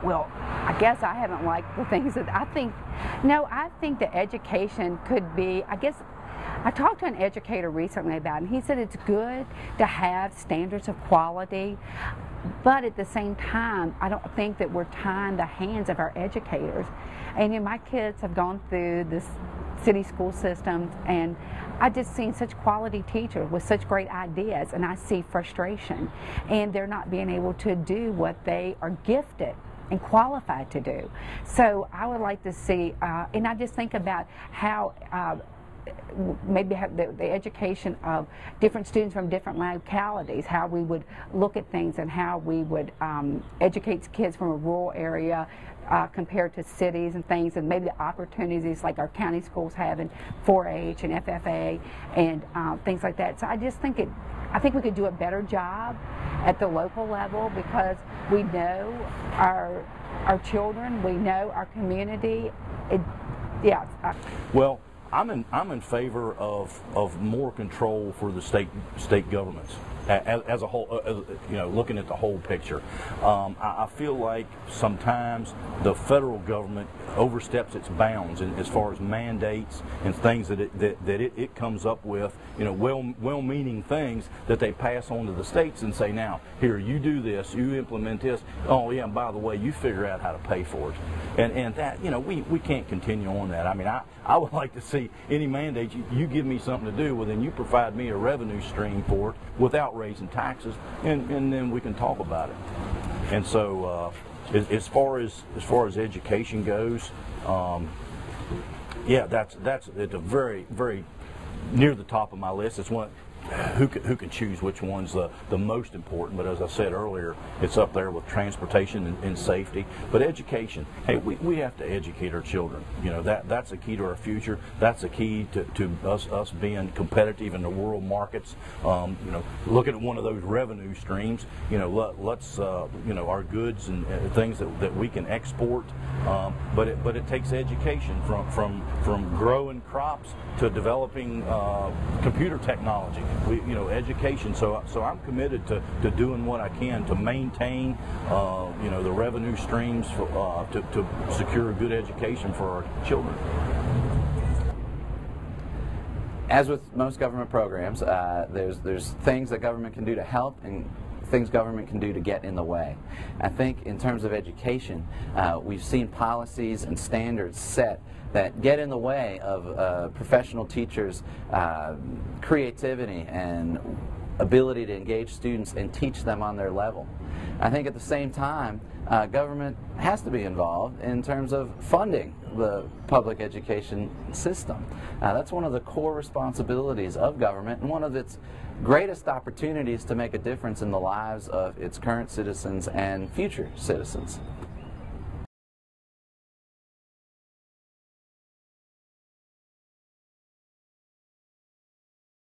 Well, I guess I haven't liked the things that I think. No, I think the education could be, I guess, I talked to an educator recently about it, and he said it's good to have standards of quality, but at the same time, I don't think that we're tying the hands of our educators. And you know, my kids have gone through this city school systems, and I just seen such quality teachers with such great ideas, and I see frustration, and they're not being able to do what they are gifted and qualified to do. So I would like to see, and I just think about how maybe have the education of different students from different localities, how we would look at things and how we would educate kids from a rural area compared to cities and things, and maybe the opportunities like our county schools have in 4-H and FFA and things like that. So I just think I think we could do a better job at the local level, because we know our children, we know our community. Yeah. Well, I'm in favor of more control for the state governments as a whole. You know, looking at the whole picture, I feel like sometimes the federal government oversteps its bounds as far as mandates and things that it comes up with. You know, well-meaning things that they pass on to the states and say, now here, you do this, you implement this. Oh yeah, and by the way, you figure out how to pay for it. And that, you know, we can't continue on that. I mean, I would like to see any mandate, you give me something to do, well then you provide me a revenue stream for it without raising taxes, and then we can talk about it. And so as far as education goes, yeah, that's it's a very, very near the top of my list. It's one. Who can choose which one's the most important, but as I said earlier, it's up there with transportation and safety. But education, hey, we have to educate our children. You know, that's the key to our future. That's the key to us being competitive in the world markets. You know, looking at one of those revenue streams, you know, let's you know, our goods and things that we can export. But it takes education from growing crops to developing computer technology. You know, education. So I'm committed to doing what I can to maintain, you know, the revenue streams for, to secure a good education for our children. As with most government programs, there's things that government can do to help and things government can do to get in the way. I think in terms of education, we've seen policies and standards set that get in the way of professional teachers' creativity and ability to engage students and teach them on their level. I think at the same time, government has to be involved in terms of funding the public education system. That's one of the core responsibilities of government and one of its greatest opportunities to make a difference in the lives of its current citizens and future citizens.